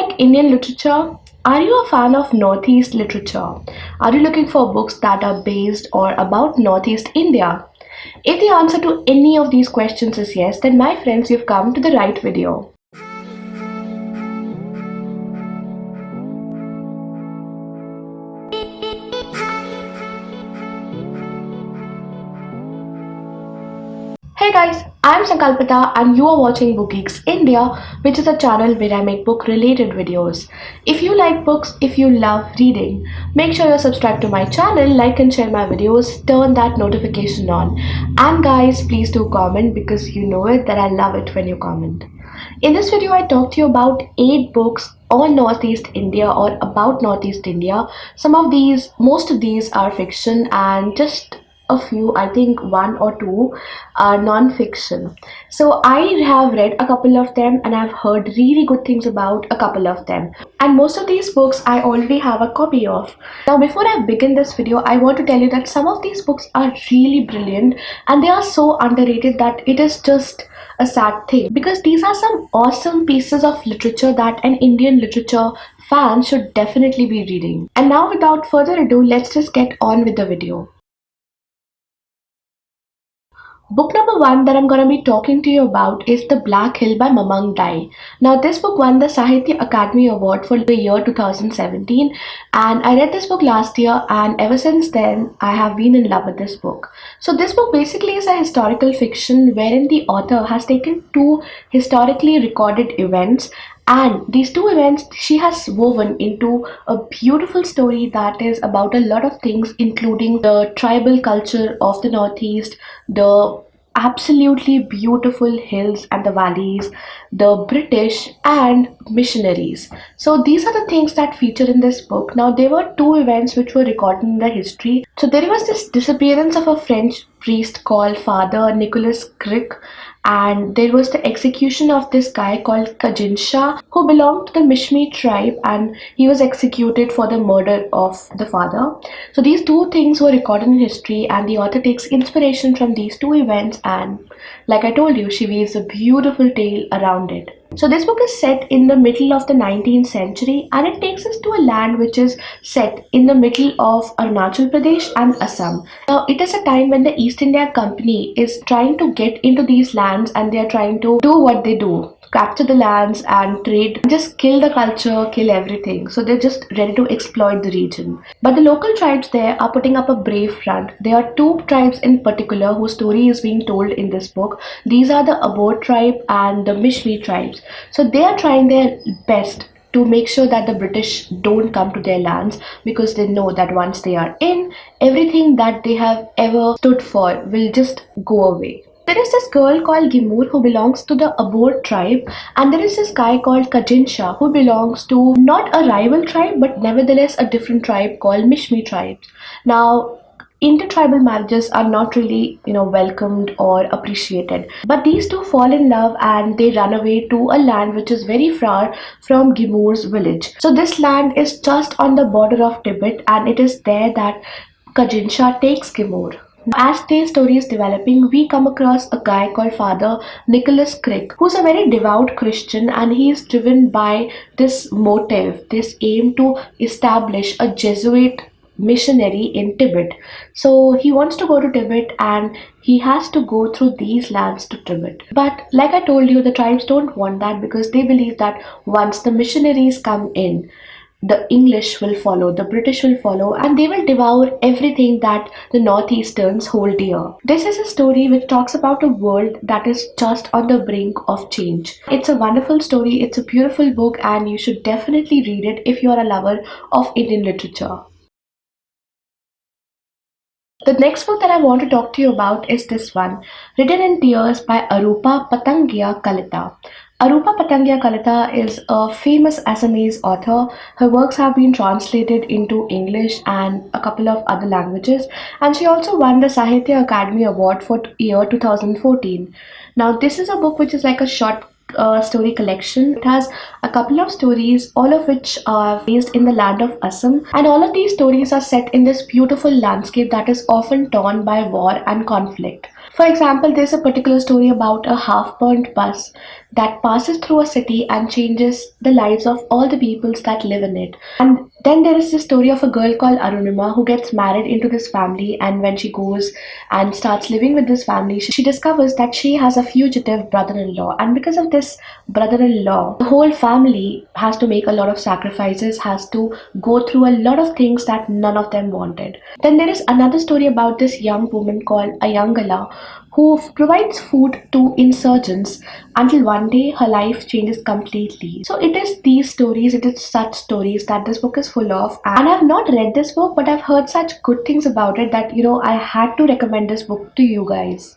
like Indian literature? Are you a fan of Northeast literature? Are you looking for books that are based or about Northeast India? If the answer to any of these questions is yes, then my friends, you've come to the right video. Hey guys, I'm Sankalpita and you are watching Book Geeks India, which is a channel where I make book related videos. If you like books, if you love reading, make sure you're subscribed to my channel, like and share my videos, turn that notification on. And guys, please do comment because you know it that I love it when you comment. In this video, I talked to you about 8 books on Northeast India or about Northeast India. Most of these are fiction and just a few, I think one or two are non-fiction. So I have read a couple of them and I've heard really good things about a couple of them. And most of these books I already have a copy of. Now before I begin this video, I want to tell you that some of these books are really brilliant and they are so underrated that it is just a sad thing, because these are some awesome pieces of literature that an Indian literature fan should definitely be reading. And now without further ado, let's just get on with the video. Book number 1 that I'm going to be talking to you about is The Black Hill by Mamang Dai. Now this book won the Sahitya Academy Award for the year 2017 and I read this book last year and ever since then I have been in love with this book. So this book basically is a historical fiction wherein the author has taken 2 historically recorded events and these 2 events she has woven into a beautiful story that is about a lot of things, including the tribal culture of the Northeast, the absolutely beautiful hills and the valleys, the British and missionaries. So these are the things that feature in this book. Now there were 2 events which were recorded in the history. So there was this disappearance of a French priest called Father Nicholas Crick, and there was the execution of this guy called Kajin Shah who belonged to the Mishmi tribe and he was executed for the murder of the father. So these 2 things were recorded in history and the author takes inspiration from these 2 events and like I told you, she weaves a beautiful tale around it. So this book is set in the middle of the 19th century and it takes us to a land which is set in the middle of Arunachal Pradesh and Assam. Now it is a time when the East India Company is trying to get into these lands and they are trying to do what they do. Capture the lands and trade, just kill the culture, kill everything. So they're just ready to exploit the region. But the local tribes there are putting up a brave front. There are 2 tribes in particular whose story is being told in this book. These are the Abor tribe and the Mishmi tribes. So they are trying their best to make sure that the British don't come to their lands because they know that once they are in, everything that they have ever stood for will just go away. There is this girl called Gimur who belongs to the Abor tribe and there is this guy called Kajin Shah who belongs to not a rival tribe but nevertheless a different tribe called Mishmi tribes. Now intertribal marriages are not really welcomed or appreciated, but these 2 fall in love and they run away to a land which is very far from Gimur's village. So this land is just on the border of Tibet and it is there that Kajin Shah takes Gimur. As their story is developing, we come across a guy called Father Nicholas Crick, who's a very devout Christian and he is driven by this motive, this aim to establish a Jesuit missionary in Tibet. So he wants to go to Tibet and he has to go through these lands to Tibet. But like I told you, the tribes don't want that because they believe that once the missionaries come in, the English will follow, the British will follow, and they will devour everything that the Northeasterns hold dear. This is a story which talks about a world that is just on the brink of change. It's a wonderful story, it's a beautiful book, and you should definitely read it if you are a lover of Indian literature. The next book that I want to talk to you about is this one, Written in Tears by Arupa Patangia Kalita. Arupa Patangia Kalita is a famous Assamese author. Her works have been translated into English and a couple of other languages, and she also won the Sahitya Academy Award for year 2014. Now this is a book which is like a short story collection. It has a couple of stories, all of which are based in the land of Assam, and all of these stories are set in this beautiful landscape that is often torn by war and conflict. For example, there's a particular story about a half-burnt bus that passes through a city and changes the lives of all the peoples that live in it. And then there is the story of a girl called Arunima who gets married into this family, and when she goes and starts living with this family, she discovers that she has a fugitive brother-in-law. And because of this brother-in-law, the whole family has to make a lot of sacrifices, has to go through a lot of things that none of them wanted. Then there is another story about this young woman called Ayangala who provides food to insurgents until one day her life changes completely. So it is these stories, it is such stories that this book is full of. And I've not read this book, but I've heard such good things about it that, I had to recommend this book to you guys.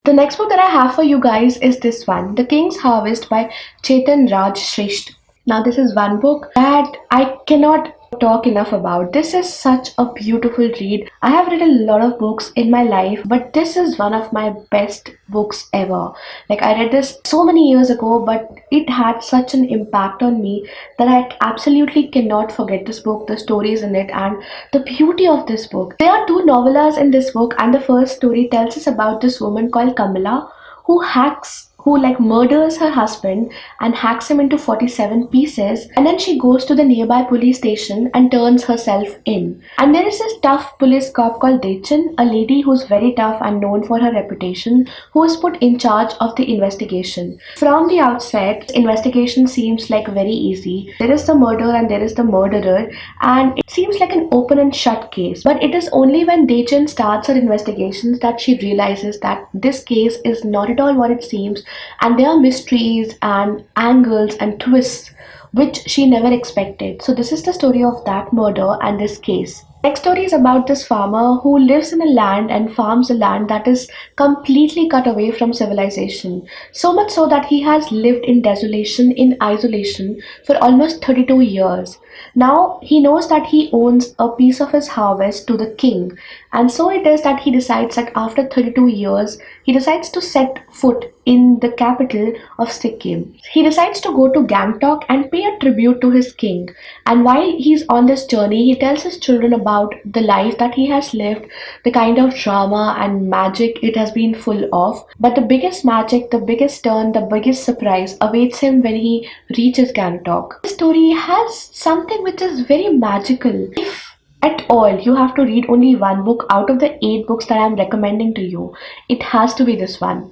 The next book that I have for you guys is this one, The King's Harvest by Chetan Raj Shrestha. Now, this is one book that I cannot talk enough about. This is such a beautiful read. I have read a lot of books in my life, but this is one of my best books ever. Like, I read this so many years ago, but it had such an impact on me that I absolutely cannot forget this book, the stories in it, and the beauty of this book. There are two novellas in this book, and the first story tells us about this woman called Kamala who like murders her husband and hacks him into 47 pieces, and then she goes to the nearby police station and turns herself in. And there is this tough police cop called Dechan, a lady who's very tough and known for her reputation, who is put in charge of the investigation. From the outset, investigation seems like very easy. There is the murder and there is the murderer, and it seems like an open and shut case. But it is only when Dechan starts her investigations that she realizes that this case is not at all what it seems, and there are mysteries and angles and twists which she never expected. So this is the story of that murder and this case. Next story is about this farmer who lives in a land and farms a land that is completely cut away from civilization. So much so that he has lived in desolation, in isolation for almost 32 years. Now he knows that he owns a piece of his harvest to the king, and so it is that he decides that after 32 years, he decides to set foot in the capital of Sikkim. He decides to go to Gangtok and pay a tribute to his king. And while he's on this journey, he tells his children about the life that he has lived, the kind of drama and magic it has been full of. But the biggest magic, the biggest turn, the biggest surprise awaits him when he reaches Gangtok. The story has something which is very magical. If at all you have to read only one book out of the 8 books that I'm recommending to you, it has to be this one.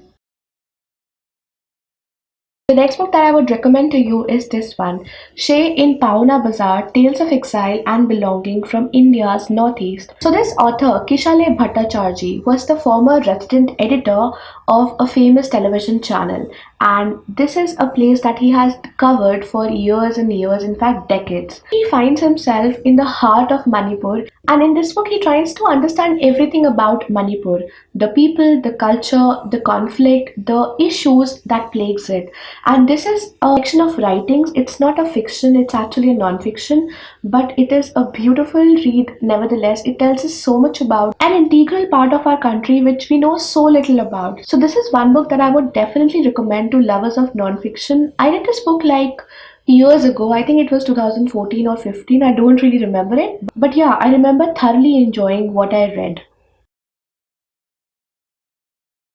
The next book that I would recommend to you is this one, Shay in Pauna Bazaar, Tales of Exile and Belonging from India's Northeast. So this author, Kishale Bhattacharjee, was the former resident editor of a famous television channel, and this is a place that he has covered for years and years, in fact decades. He finds himself in the heart of Manipur, and in this book he tries to understand everything about Manipur, the people, the culture, the conflict, the issues that plagues it. And this is a collection of writings. It's not a fiction, it's actually a non-fiction, but it is a beautiful read nevertheless. It tells us so much about an integral part of our country which we know so little about. So this is one book that I would definitely recommend to lovers of non-fiction. I read this book like years ago. I think it was 2014 or 15. I don't really remember it. But yeah, I remember thoroughly enjoying what I read.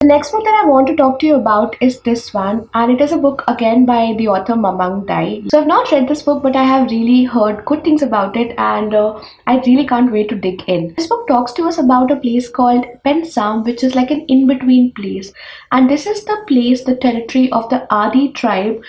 The next book that I want to talk to you about is this one, and it is a book again by the author Mamang Dai. So I've not read this book, but I have really heard good things about it, and I really can't wait to dig in. This book talks to us about a place called Pensam, which is like an in-between place, and this is the place, the territory of the Adi tribe,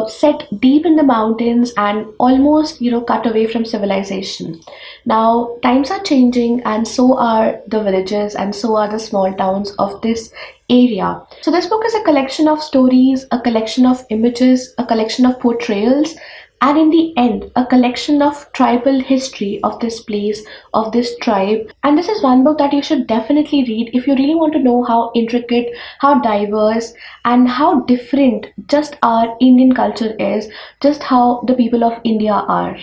set deep in the mountains and almost cut away from civilization. Now times are changing, and so are the villages, and so are the small towns of this area. So this book is a collection of stories, a collection of images, a collection of portrayals, and in the end, a collection of tribal history of this place, of this tribe. And this is one book that you should definitely read if you really want to know how intricate, how diverse, and how different just our Indian culture is, just how the people of India are.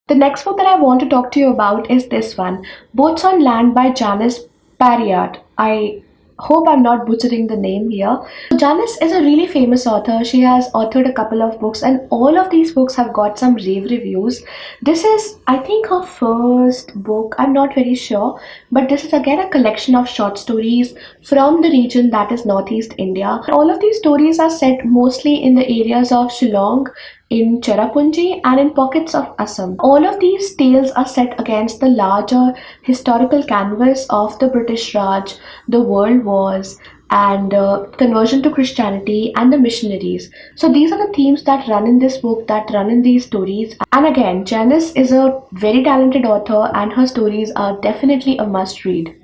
The next book that I want to talk to you about is this one, Boats on Land by Janice Parriott. I hope I'm not butchering the name here. So Janice is a really famous author. She has authored a couple of books, and all of these books have got some rave reviews. This is, I think, her first book. I'm not very sure, but this is again a collection of short stories from the region that is Northeast India. All of these stories are set mostly in the areas of Shillong, in Cherrapunji, and in pockets of Assam. All of these tales are set against the larger historical canvas of the British Raj, the World Wars, and conversion to Christianity and the missionaries. So these are the themes that run in this book, that run in these stories. And again, Janice is a very talented author, and her stories are definitely a must read.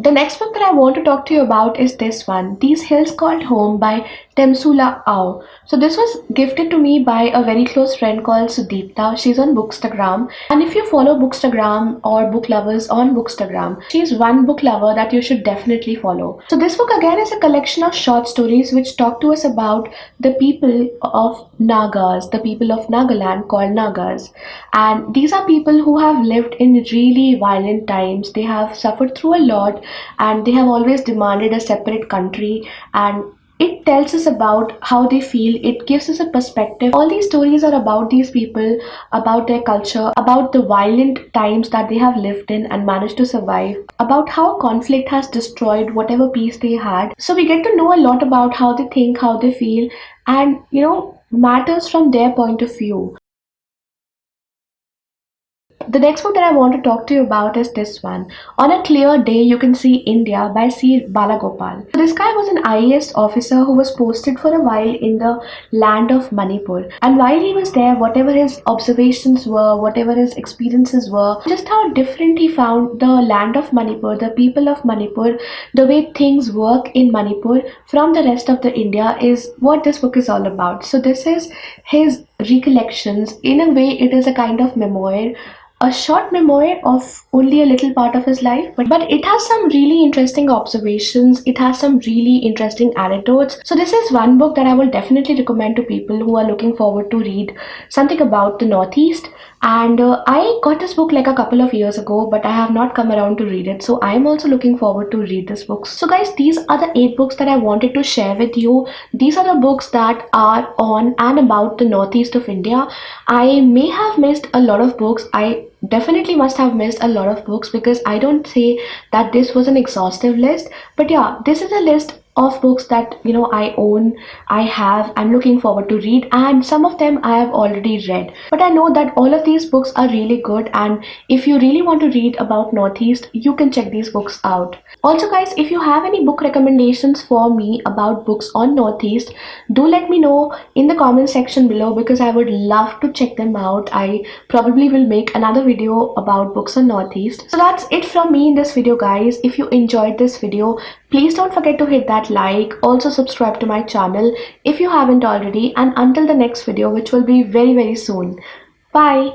The next book that I want to talk to you about is this one, These Hills Called Home by Temsula Au. So this was gifted to me by a very close friend called Sudeepta. She's on Bookstagram. And if you follow Bookstagram or book lovers on Bookstagram, she's one book lover that you should definitely follow. So this book again is a collection of short stories which talk to us about the people of Nagas, the people of Nagaland called Nagas. And these are people who have lived in really violent times. They have suffered through a lot, and they have always demanded a separate country, and it tells us about how they feel. It gives us a perspective. All these stories are about these people, about their culture, about the violent times that they have lived in and managed to survive, about how conflict has destroyed whatever peace they had. So we get to know a lot about how they think, how they feel, and matters from their point of view. The next book that I want to talk to you about is this one. On a Clear Day, You Can See India by C. Balagopal. So this guy was an IAS officer who was posted for a while in the land of Manipur. And while he was there, whatever his observations were, whatever his experiences were, just how different he found the land of Manipur, the people of Manipur, the way things work in Manipur from the rest of the India is what this book is all about. So this is his recollections. In a way, it is a kind of memoir, a short memoir of only a little part of his life, but it has some really interesting observations. It has some really interesting anecdotes. So this is one book that I will definitely recommend to people who are looking forward to read something about the Northeast. And I got this book like a couple of years ago, but I have not come around to read it. So I am also looking forward to read this book. So guys, these are the 8 books that I wanted to share with you. These are the books that are on and about the Northeast of India. I may have missed a lot of books. I definitely must have missed a lot of books because I don't say that this was an exhaustive list. But yeah, this is a list of books that I own, I have, I'm looking forward to read, and some of them I have already read. But I know that all of these books are really good, and if you really want to read about Northeast, you can check these books out. Also guys, if you have any book recommendations for me about books on Northeast, do let me know in the comment section below because I would love to check them out. I probably will make another video about books on Northeast. So that's it from me in this video guys. If you enjoyed this video, please don't forget to hit that like, also subscribe to my channel if you haven't already, and until the next video, which will be very soon. Bye.